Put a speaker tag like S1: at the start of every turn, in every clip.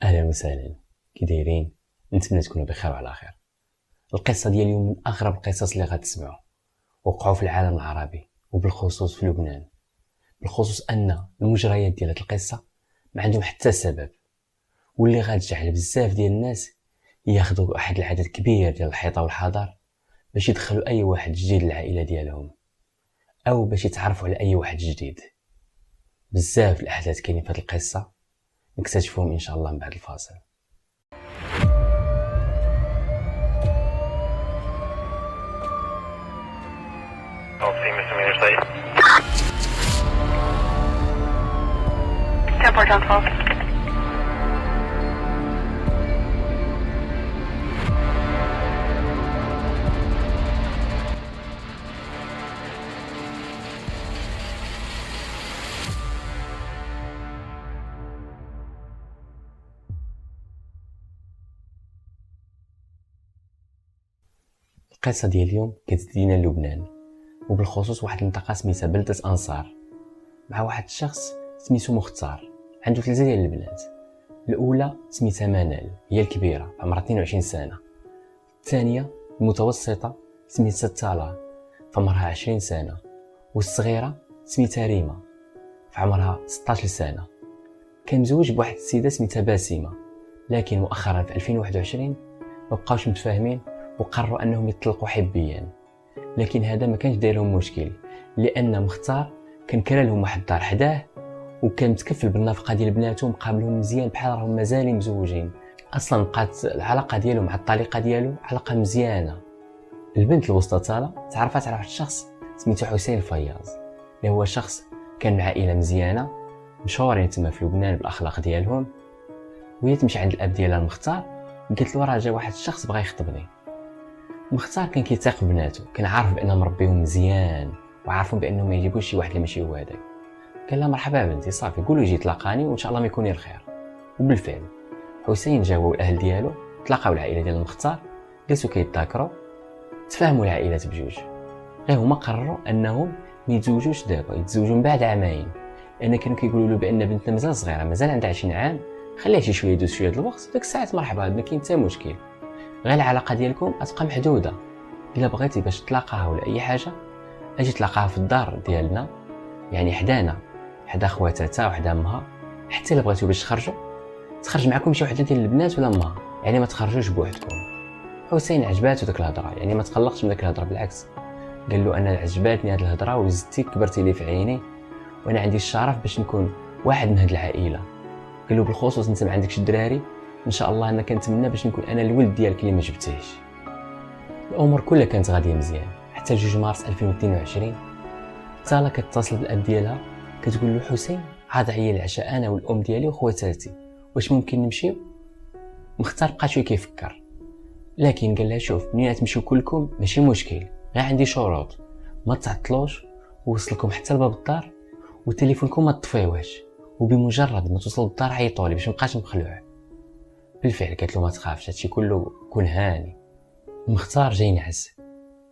S1: اهلا وسهلا. كي دايرين؟ نتمنى تكونوا بخير وعلى خير. القصه ديال اليوم من اغرب القصص اللي غتسمعوا وقعوا في العالم العربي وبالخصوص في لبنان. بالخصوص ان المجريات ديال هذه القصه ما عندهم حتى سبب، واللي غتجعل بزاف ديال الناس ياخذوا واحد العدد كبير ديال الحيطه والحذر باش يدخلوا اي واحد جديد للعائله ديالهم، او باش يتعرفوا على اي واحد جديد. بزاف الاحداث كاينين في هذه القصه، نكتشفوهم ان شاء الله من بعد الفاصل.
S2: I'll see Mr. Meter site.
S3: 10 Port 12.
S1: القصه ديال اليوم كتدينا للبنان، وبالخصوص واحد المنطقه سميتها بلده انصار، مع واحد الشخص سميتو مختار. عنده 3 ديال البنات. الاولى سميتها منال، هي الكبيره عمرها 22 سنه. الثانيه المتوسطه سميتها تالا، فعمرها 20 سنه. والصغيره سميتها ريما، فعمرها 16 سنه. كان مزوج بواحد السيده سميتها باسمه، لكن مؤخرا في 2021 ما بقاوش متفاهمين وقرروا انهم يطلقوا حبيا. لكن هذا ما كانش داير لهم مشكل، لان مختار كان كرا لهم واحد الدار حداه، وكان متكفل بالنفقه ديال بناتهم، مقابلهم مزيان بحال راهم مازالين مزوجين. اصلا بقات العلاقه ديالهم مع الطليقه ديالو علاقه مزيانه. البنت الوسطى تالا تعرفت على واحد الشخص سميتو حسين الفياض، اللي هو شخص كان من عائله مزيانه مشهورين تما في لبنان بالاخلاق ديالهم. وهي تمشي عند الاب ديالها المختار، قالت له راه جا واحد الشخص بغى يخطبني. مختار كان كيثق بناتو، كان عارف بانهم مربيهم مزيان وعارفهم بانهم ما يجيبوش شي واحد اللي ماشي هو هذاك. قال لها مرحبا بنتي، صافي قولوا يجي تلاقاني وان شاء الله ما يكون الخير. وبالفعل حسين جا هو والاهل ديالو، تلاقاو العائله ديال المختار، جلسوا كيتذاكروا، تفاهموا العائلات بجوج. غير هما قرروا انهم ما يتزوجوش دابا، يتزوجوا من بعد عامين، لان كانوا كيقولوا له بان بنتنا مازال صغيره، مازال عندها 20 عام، خليها شي شويه يدوز شويه الوقت، ديك الساعات مرحبا ما كاين حتى مشكل، غير العلاقه ديالكم غتبقى محدوده. الا بغيتي باش تلاقاها ولا اي حاجه اجي تلاقاها في الدار ديالنا، يعني حدانا، حدا خواتاتها وحدا امها. حتى الا بغيتو باش تخرجوا تخرج معكم شي وحده ديال البنات ولا امها، يعني ما تخرجوش بوحدكم. حسين عجباتو ديك الهضره، يعني ما تقلقش من ديك الهضره، بالعكس قال له انا عجباتني هاد الهضره وزدتي كبرتي لي في عيني، وانا عندي الشرف باش نكون واحد من هاد العائله. قال له بالخصوص انت ما عندكش الدراري، ان شاء الله انا كنتمنى باش نكون انا الولد ديالك اللي ما جبتيهش. الامور كلها كانت غاديه مزيان حتى 2 مارس 2022. تالا كتصل بالاب ديالها كتقول له حسين عاد عيا العشاء انا والام ديالي وخواتاتي، واش ممكن نمشيو؟ مختار بقى شويه كيفكر، لكن قال لها شوف منين تمشيو كلكم ماشي مشكل، غير عندي شروط، ما تعطلوش ووصلكم حتى لباب الدار، وتليفونكم ما تطفيوهش، وبمجرد ما توصلوا للدار عيطوا لي باش مابقاش مخلوع. بالفعل قالت له ما تخافش هادشي كله كون هاني. مختار جاي نعس،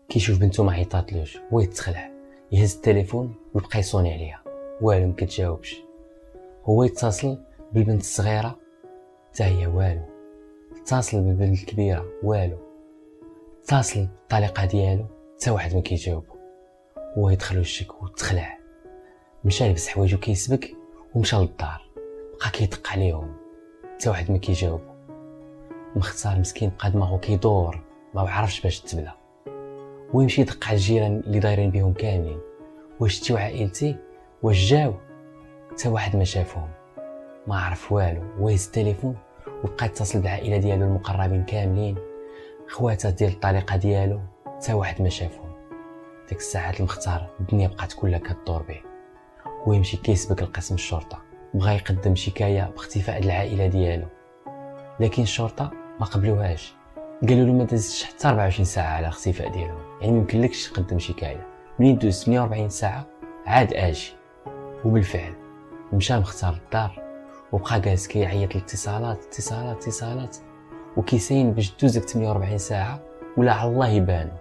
S1: كيشوف بنته ما عيطاتلوش هو يتخلع، يهز التليفون ويبقى يصوني عليها، والو ما كتجاوبش. هو يتصل بالبنت الصغيره حتى هي والو، اتصل بالبنت الكبيره والو، اتصل بالطليقه ديالو حتى واحد ما كيجاوبو. هو يدخلو الشك وتخلع، مشى لبس حوايجو كيسبك ومشى للدار، بقى كيدق عليهم حتى واحد ما كيجاوبو. مختار مسكين بقى دماغو كيدور، ما عرفش باش تبدا. ويمشي يدق على الجيران اللي دايرين بهم كاملين، واش تيو عائلتي واش جاو؟ حتى واحد ما شافهم، ما عرف والو. ويهز التليفون وبقى يتصل بالعائله ديالو المقربين كاملين، خواتات ديال الطريقه ديالو، حتى واحد ما شافهم. ديك الساعات المختار الدنيا بقات كلها كدور به، ويمشي كيسبق لقسم الشرطه، بغى يقدم شكايه باختفاء العائله ديالو، لكن الشرطه ما قبلوهاش، قالوا له ما دازش حتى 24 ساعه على الاختفاء ديالهم، يعني ما يمكنلكش تقدم شكايه. منين دوز 48 ساعه عاد اجي. وبالفعل مشى مختار للدار وبقى جالس كيعيط الاتصالات اتصالات اتصالات، وكيسين باش دوز 48 ساعه ولا على الله يبانوا،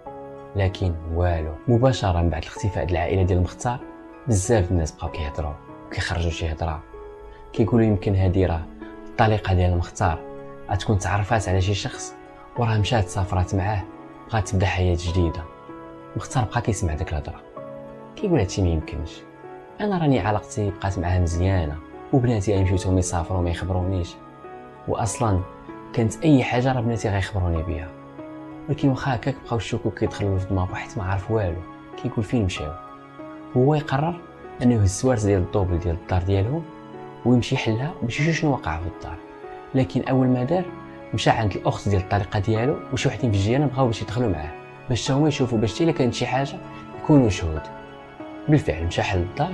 S1: لكن والو. مباشره من بعد الاختفاء ديال العائله ديال المختار بزاف الناس بقاو كيهضروا وكيخرجوا شي هضره، كيقولوا يمكن هادي راه الطليقه ديال المختار غتكون تعرفات على شي شخص وراه مشات سافرات معاه بغات تبدا حياه جديده. مختار بقى كيسمع داك الهضره كيقول هادشي ما يمكنش، انا راني علاقتي بقات معاه مزيانه وبناتي غيمشيو يسافروا ما يخبرونيش، واصلا كانت اي حاجه راه بناتي غيخبروني بها. ولكن واخا هكاك بقاو الشكوك كيدخلوا في دماغو حيت ما عارف والو. كيقول فين مشاو. هو يقرر انه يهز السوارت ديال الطوبل ديال الدار ديالهم ويمشي يحلها باش يشوف شنو وقع في الدار. لكن اول ما دار مشى عند الاخت ديال الطليقه ديالو وشي وحدين في الجيران بغاو باش يدخلوا معاه باش هما يشوفوا باش الا كانت شي حاجه يكونوا شهود. بالفعل مشى حل الدار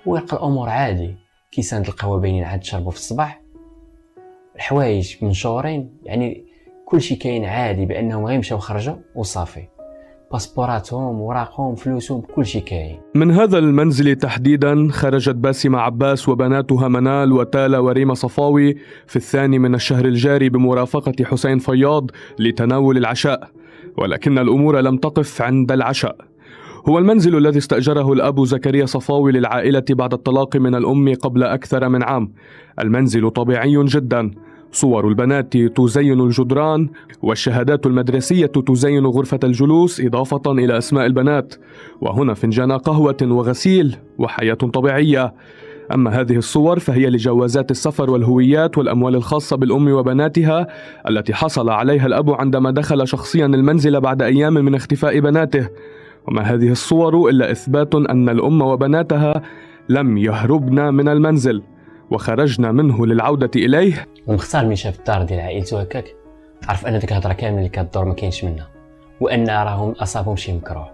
S1: ويلقى الامور عادي، كيسان القهوه باينين عاد شربوا في الصباح، الحوايج منشورين، يعني كلشي كاين عادي بانهم غير مشاو خرجوا وصافي، باسبوراتهم وراقهم فلوسهم كلشي كاين.
S3: من هذا المنزل تحديدا خرجت باسمة عباس وبناتها منال وتالا وريما صفاوي في 2 من الشهر الجاري بمرافقة حسين فياض لتناول العشاء، ولكن الأمور لم تقف عند العشاء. هو المنزل الذي استأجره الأب زكريا صفاوي للعائلة بعد الطلاق من الأم قبل أكثر من عام. المنزل طبيعي جدا، صور البنات تزين الجدران والشهادات المدرسية تزين غرفة الجلوس إضافة إلى أسماء البنات، وهنا فنجان قهوة وغسيل وحياة طبيعية. أما هذه الصور فهي لجوازات السفر والهويات والأموال الخاصة بالأم وبناتها التي حصل عليها الأب عندما دخل شخصيا المنزل بعد أيام من اختفاء بناته. وما هذه الصور إلا إثبات أن الأم وبناتها لم يهربن من المنزل وخرجنا منه للعودة إليه.
S1: ومختار من شاف الدار ديال عائلته هكاك عرف ان ديك الهضره كامل اللي كدور ما كاينش منها، وان راهم اصابهم شي مكروه.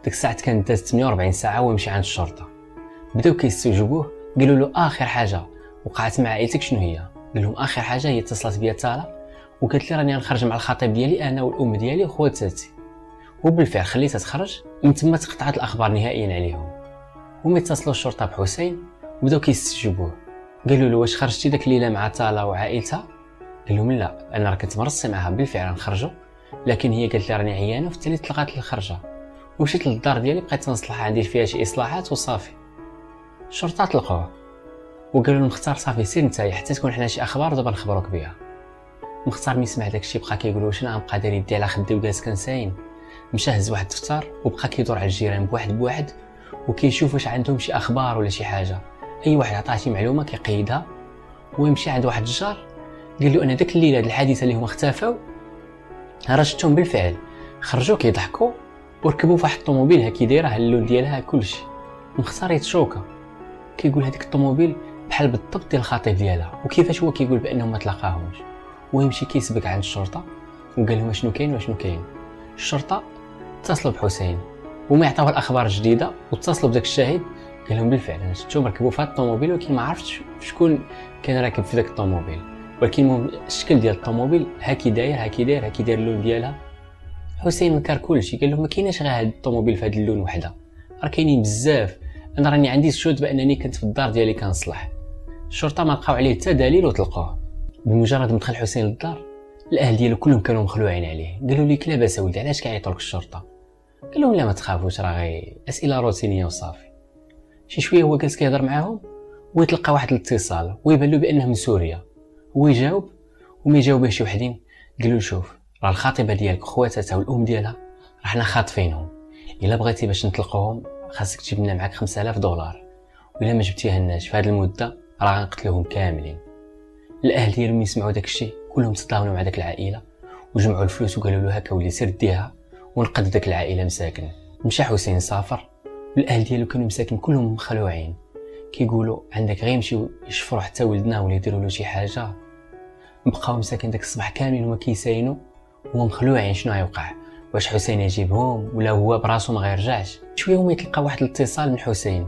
S1: ديك الساعه كانت دازت 48 ساعه ويمشي عند الشرطه، بداو كيستوجبوه قالوا له اخر حاجه وقعت مع عائلتك شنو هي؟ قال لهم اخر حاجه هي اتصلت بيا تالا وقالت لي راني غنخرج مع الخطيب ديالي انا والام ديالي وخواتاتي، وبالفعل خليتها تخرج. من تما تقطعت الاخبار نهائيا عليهم. هما اتصلوا الشرطه بحسين وبداو كيستجوبوه، قالوا له واش خرجتي داك الليله مع تالا وعائلتها؟ قال لهم لا، انا راه كنت مرصي معها بالفعل نخرجوا، لكن هي قالت لي راني عيانه وفي التالي طلقات الخرجه ومشيت للدار ديالي بقيت نصلحها ندير فيها شي اصلاحات وصافي. الشرطه طلقوه وقالوا له مختار صافي سير نتايا حتى تكون حنا شي اخبار دابا نخبروك بها. مختار ملي سمع داكشي بقى كيقول واش انا غنبقى داير يدي على خدي وجالس كنساين. مشى هز واحد الدفتر وبقى كيدور على الجيران بواحد وكيشوف واش عندهم شي اخبار ولا شي حاجه، اي واحد عطاه شي معلومه كيقيدها ويمشي عند واحد الجار قال له انا داك الليله هاد الحادثه اللي هما اختفاو راه شفتهم بالفعل خرجوا كيضحكوا وركبوا في واحد الطوموبيل هكا دايره اللون ديالها كلشي. مختار يتشوكا كيقول هذيك الطوموبيل بحال بالضبط ديال الخطيب ديالها، وكيفاش هو كيقول بانهم ما تلاقاهمش. ويمشي كيسبق عند الشرطه وقال لهم شنو كاين وشنو كاين. الشرطه اتصلوا بحسين وما يعطيوه الاخبار الجديده واتصلوا بداك الشاهد قال لهم بالفعل انا شفتهم ركبوا في هذا الطوموبيل ولكن ما عرفتش شكون كان راكب في داك الطوموبيل، ولكن الشكل ديال الطوموبيل هاكي داير اللون ديالها. حسين نكر كلشي قال لهم ما كايناش غير هذا الطوموبيل في هذا اللون وحده، راه كاينين بزاف، انا راني عندي شهود بانني كنت في الدار ديالي كنصلح. الشرطه ما لقاو عليه حتى دليل وطلقوه. بمجرد ما دخل حسين للدار الاهل ديالو كلهم كانوا مخلوعين عليه، قالوا لي لا باس ولدي علاش كيعيطوا لك الشرطه؟ قال لهم لا ما تخافوش راه غير اسئله روتينيه وصافي. شي شويه هو جالس كيهضر معاهم ويتلقى واحد الاتصال ويبان له بانه من سوريا. هو يجاوب وما يجاوبه شي وحدين قالوا له شوف راه الخطيبه ديالك وخواتاتها والام ديالها راه حنا خاطفينهم، الا بغيتي باش نطلقوهم خاصك تجيب لنا معاك $5000 وإلا ما جبتيها لناش في هذه المده راه غنقتلوهم كاملين. الاهل ديالهم ملي سمعوا داك الشيء كلهم تضامنوا مع داك العائله وجمعوا الفلوس وقالوا له هكا ولي سير ديها ونقد داك العائله مساكن. مشى حسين سافر الاهل ديالو كانوا مساكن كلهم مخلوعين كيقولوا عندك غير يمشيو يشفروا حتى ولدنا ولا يديروا له شي حاجه. بقاو مساكن داك الصباح كامل هما كيساينوا وهم مخلوعين شنو غيوقع، واش حسين يجيبهم ولا هو براسو ما غيرجعش. شويه هما يتلقى واحد الاتصال من حسين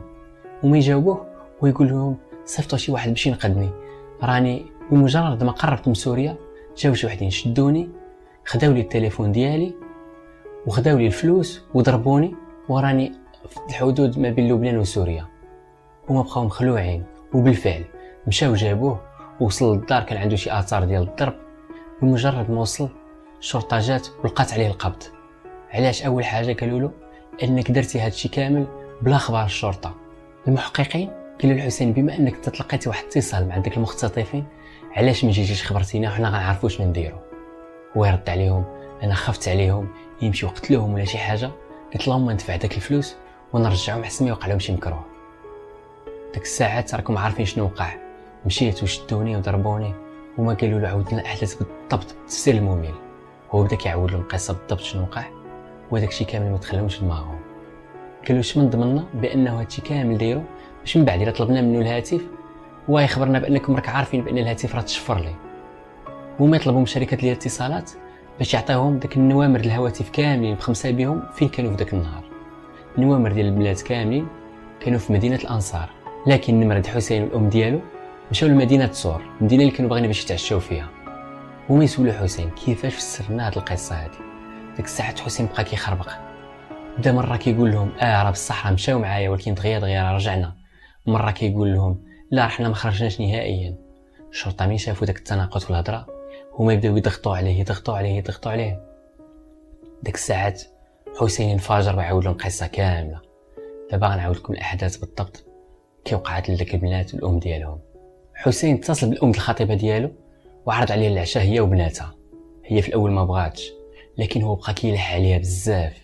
S1: وما يجاوبوه ويقول لهم صيفطوا شي واحد باش ينقذني، راني بمجرد ما قربت من سوريا جاو شي وحدين شدوني خداو لي التليفون ديالي وخداو لي الفلوس وضربوني وراني في الحدود ما بين لبنان وسوريا. هما بقاو مخلوعين وبالفعل مشاو جابوه ووصل للدار كان عنده شي اثار ديال الضرب. بمجرد ما وصل الشرطه جات ولقات عليه القبض. علاش؟ اول حاجه قالوا له انك درتي هادشي كامل بلا خبر الشرطه. المحققين قالوا لحسين بما انك تلقيتي واحد الاتصال مع داك المختطفين علاش ما جيتيش خبرتينا وحنا غنعرفوا شنو نديرو؟ هو يرد عليهم انا خفت عليهم يمشيو قتلوهم ولا شي حاجه، قلت لهم ندفع داك الفلوس ونرجعهم حسن ما يوقع لهم شي مكروه. داك الساعات راكم عارفين شنو وقع، مشيت وشدوني وضربوني وما قالوا له عاود لنا الاحداث بالضبط بالتفسير الممل. هو بدا كيعاود لهم القصه بالضبط شنو وقع، وداك الشيء كامل ما تخلوش دماغهم. قالوا اش من ضمننا بانه هادشي كامل دايرو باش من بعد الا طلبنا منه الهاتف هو يخبرنا بانكم راك عارفين بان الهاتف راه تشفر ليه، وما يطلبوا من شركه ديال الاتصالات باش يعطيهم داك النوامر ديال الهواتف كاملين بخمسه بهم فين كانوا في داك النهار. النوامر ديال البلاد كاملين كانوا في مدينه الانصار، لكن نمرد حسين والام ديالو مشاو لمدينه صور، المدينه اللي كانوا باغيين باش يتعشاو فيها. هما يسولوا حسين كيفاش فسرنا هاد القصه هادي. ديك الساعه حسين بقى كيخربق، بدا مره كيقول لهم راه بصح راه مشاو معايا ولكن دغيا رجعنا، مره كيقول لهم لا حنا ما خرجناش نهائيا. الشرطه ملي شافوا داك التناقض في الهضره هما يبداو يضغطوا عليه. ديك الساعات حسين انفجر وعاود لهم القصه كامله. دابا غنعاود لكم الاحداث بالضبط كي وقعت لداك البنات والام ديالهم. حسين اتصل بالام الخطيبه ديالو وعرض عليها العشاء هي وبناتها. هي في الاول ما بغاتش، لكن هو بقى كيلح عليها بزاف.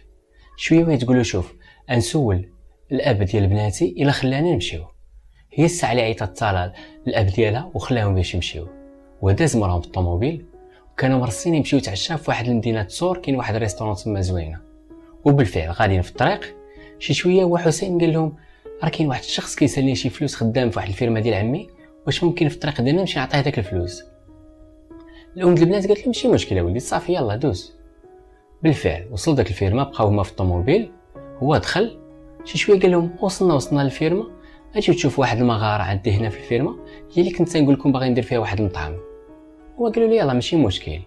S1: شويه وهي تقول له شوف انسول الاب ديال بناتي الا خلاني نمشيو. هي الساعه اللي عيطت اتصال الاب ديالها وخلاهم باش يمشيو، وداز موراهم بالطوموبيل وكانوا مرسين يمشيو يتعشاو في واحد المدينه صور، كاين واحد الريستورون تما زوينه. وبالفعل غاديين في الطريق شي شويه وحسين قال لهم راه كاين واحد الشخص كيسالني شي فلوس خدام في واحد الفيرما ديال عمي، واش ممكن في الطريق ديالنا نمشي نعطيه داك الفلوس؟ الام ديال البنات قالت له ماشي مشكله وليدي صافي يلا دوز. بالفعل وصل داك الفيرما، بقاو هما في الطوموبيل. هو دخل شي شويه قال لهم وصلنا للفيرما، اجيو تشوف واحد المغاره عندي هنا في الفيرما هي اللي كنت نقول لكم باغي ندير فيها واحد المطعم. هو قالوا لي يلا ماشي مشكل.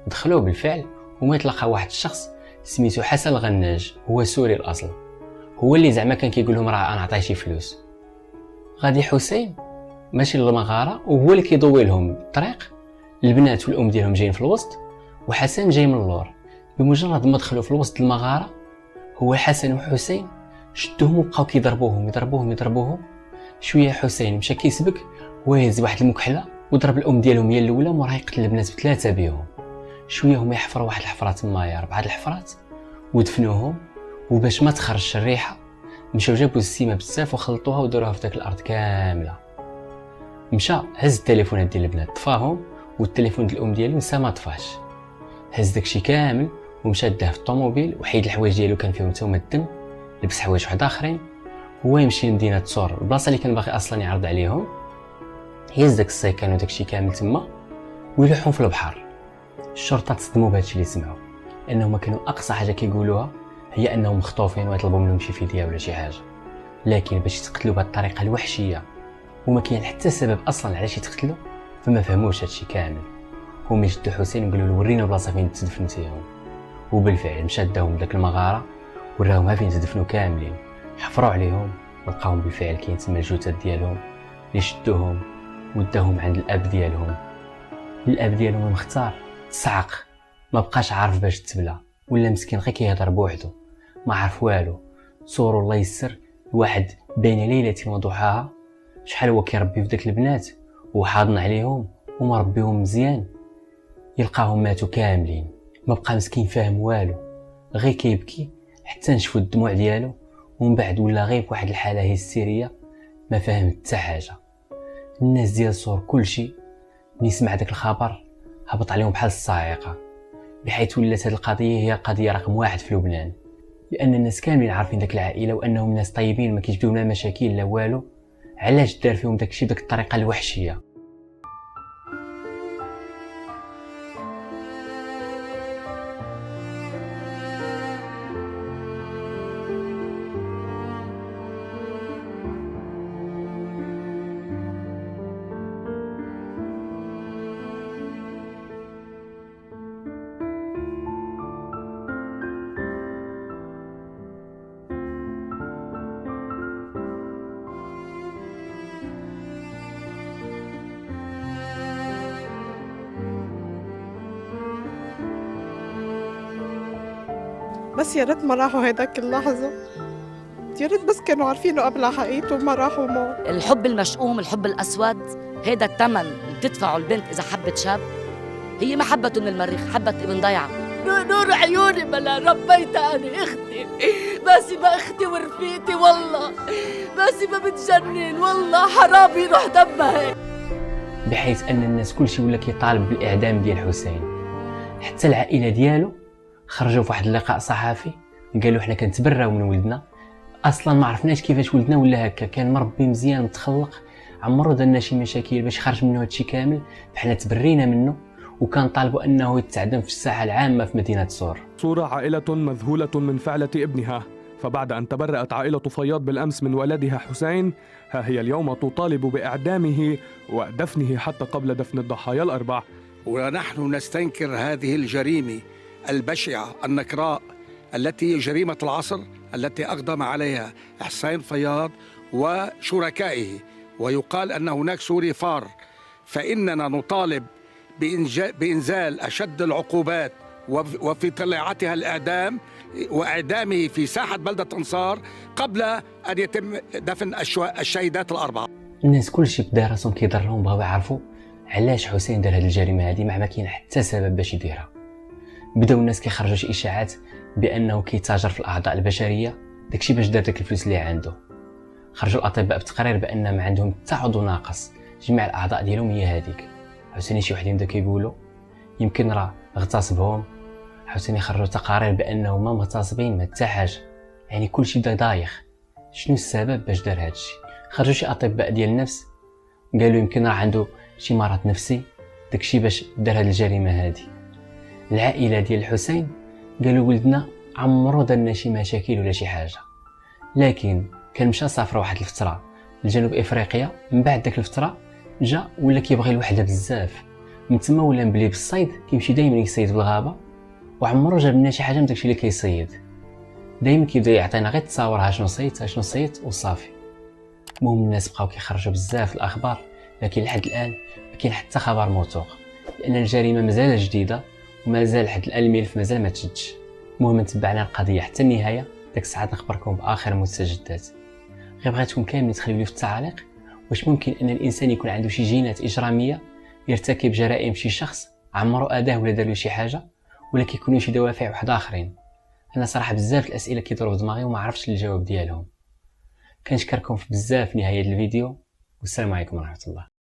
S1: دخلوا بالفعل وما يتلقى واحد الشخص سميتو حسن الغناج، هو سوري الاصل، هو اللي زعما كان كيقول لهم راه انا عطيه شي فلوس. غادي حسين ماشي للمغاره وهو اللي كيضوي لهم الطريق، البنات والام ديالهم جايين في الوسط وحسن جاي من اللور. بمجرد ما دخلوا في الوسط المغاره هو حسن وحسين شدوهم وبقاو يضربوهم. شويه حسين مشى كيسبك ويهز واحد المكحله وضرب الام ديالهم هي الاولى، وراه يقتل البنات بثلاثه بهم. شويه هما يحفروا واحد الحفره تمايا 4 الحفرات ودفنوهم، وباش ما تخرجش الريحه مشاو جابوا السيمه بزاف وخلطوها وداروها في داك الارض كامله. مشى هز التليفونات ديال البنات طفاهم، والتليفون ديال الام ديالو نسى ما طفاش. هز داكشي كامل ومشى داه في الطوموبيل وحيد الحوايج ديالو كان فيهم حتى هما الدم، لبس حوايج واحد اخرين. هو يمشي لمدينه صور البلاصه اللي كان باغي اصلا يعرض عليهم، هز داك السيكان وداكشي كامل تما ويلوحهم في البحر. الشرطه تصدموا بهادشي اللي سمعوا، انهم كانوا اقصى حاجه كيقولوها هي انهم مخطوفين ويطلبوا منهم شي فديه ولا شي حاجه، لكن باش يتقتلوا بهذه الطريقه الوحشيه وما كاين حتى سبب اصلا علاش يتقتلوا فما فهموش هادشي كامل. هما يشدوا حسين وقالوا له ورينا البلاصه فين تدفنتيهم، وبالفعل مشى داهم لذاك المغاره وراهم ها فين تدفنوا كاملين. حفروا عليهم ولقاهم بالفعل كاين تما الجثث ديالهم اللي شدوهم وداهم عند الاب ديالهم. الاب ديالهم المختار صعق، ما بقاش عارف باش تبلى، ولا مسكين غير كيهضر بوحدو ما عارف والو. صورو الله يسر واحد بين ليله وضحاها شحال هو كيربي في داك البنات وحاضن عليهم ومربيهم مزيان، يلقاهم ماتوا كاملين. ما بقى مسكين فاهم والو، غير كيبكي حتى نشفوا الدموع ديالو، ومن بعد ولا غير بواحد الحاله هستيريه ما فاهم حتى حاجه. الناس ديال صور كلشي ملي سمع داك الخبر هبط عليهم بحال الصاعقه، بحيث ولات هذه القضيه هي القضيه رقم 1 في لبنان، لان الناس كاملين عارفين داك العائله وانهم ناس طيبين ما كيجبدوا لنا مشاكل لا والو. علاش دار فيهم داكشي بداك الطريقه الوحشيه؟
S4: بس يا ريت ما راحوا هيداك اللحظة. يا ريت بس كانوا عارفينه قبل حقيقته وما راحوا موت.
S5: الحب المشؤوم، الحب الأسود، هيدا الثمن اللي بتدفعه البنت إذا حبت شاب. هي ما حبته من المريخ، حبت ابن ضيعة. نور عيوني بلا ربيتها أنا أختي، باسمة أختي ورفيقتي، والله باسمة بتجنن، والله حرام يروح دمها هيك.
S1: بحيث ان الناس كلشي ولا كيطالب بالاعدام ديال حسين. حتى العائله ديالو خرجوا في واحد اللقاء صحفي قالوا حنا كنتبراو من ولدنا، اصلا ما عرفناش كيفاش ولدنا ولا هكا، كان مربي مزيان متخلق، عمرو دارنا شي مشاكل باش خرج منه هادشي كامل، فحنا تبرينا منه وكان طالبوا انه يتعدم في الساحه العامه في مدينه صور.
S3: صورة عائلة مذهولة من فعلة ابنها، فبعد أن تبرأت عائلة فياض بالأمس من ولدها حسين، ها هي اليوم تطالب بإعدامه ودفنه حتى قبل دفن الضحايا الأربع.
S6: ونحن نستنكر هذه الجريمة البشعة النكراء التي جريمة العصر التي أقدم عليها حسين فياض وشركائه، ويقال أن هناك سوري فار، فإننا نطالب بإنزال أشد العقوبات وفي طليعتها الإعدام، وإعدامه في ساحة بلدة أنصار قبل أن يتم دفن الشهيدات الأربعة.
S1: الناس كلشي بدا راسهم كيضرهم، بغاو يعرفوا علاش حسين دار هذه الجريمه هذه مع ما كاين حتى سبب باش يديرها. بداو الناس كيخرجوا شي اشاعات بانه كيتاجر في الاعضاء البشريه، داكشي باش دار داك الفلوس اللي عنده. خرجوا الاطباء بتقرير بان ما عندهم حتى عضو ناقص، جميع الاعضاء ديالهم هي هذيك. حسين شي وحدين بدا كيقولوا يمكن راه اغتصبهم، حسين يخرجوا تقارير بانه ما مغتصبين ما حتى حاجه، يعني كلشي بدا دايخ. شنو السبب باش دار هادشي؟ خرجوا شي اطباء ديال النفس قالوا يمكن راه عنده شي مرض نفسي، داكشي باش دار هاد الجريمه هادي. العائله ديال الحسين قالوا ولدنا عمرو درنا شي مشاكل ولا شي حاجه، لكن كان مشى سافر واحد الفتره لجنوب افريقيا، من بعد داك الفتره جا ولا كيبغي الوحده بزاف، من تما ولا مبلي بالصيد، كيمشي دائما يصيد في الغابه، وعمرو جاب لنا شي حاجه من داكشي اللي كيصيد. دائما كيبدا يعطينا غير تصاورها شنو صيدت وصافي. المهم الناس بقاو كيخرجوا بزاف الاخبار، لكن لحد الان ما كاين حتى خبر موثوق، لان الجريمه مازال جديده ومازال لحد الان الملف مازال ما تشدش. المهم نتبعنا القضيه حتى النهايه، داك الساعات نخبركم باخر المستجدات. غير بغيتكم كاملين تخليو لي في التعاليق واش ممكن ان الانسان يكون عنده شي جينات اجراميه يرتكب جرائم شي شخص عمرو اداه ولا دار له شي حاجه، ولا كيكونوا شي دوافع واحد اخرين. انا صراحه بزاف الاسئله كيدوروا في دماغي وما عرفتش الجواب ديالهم. كنشكركم بزاف في نهايه الفيديو، والسلام عليكم ورحمه الله.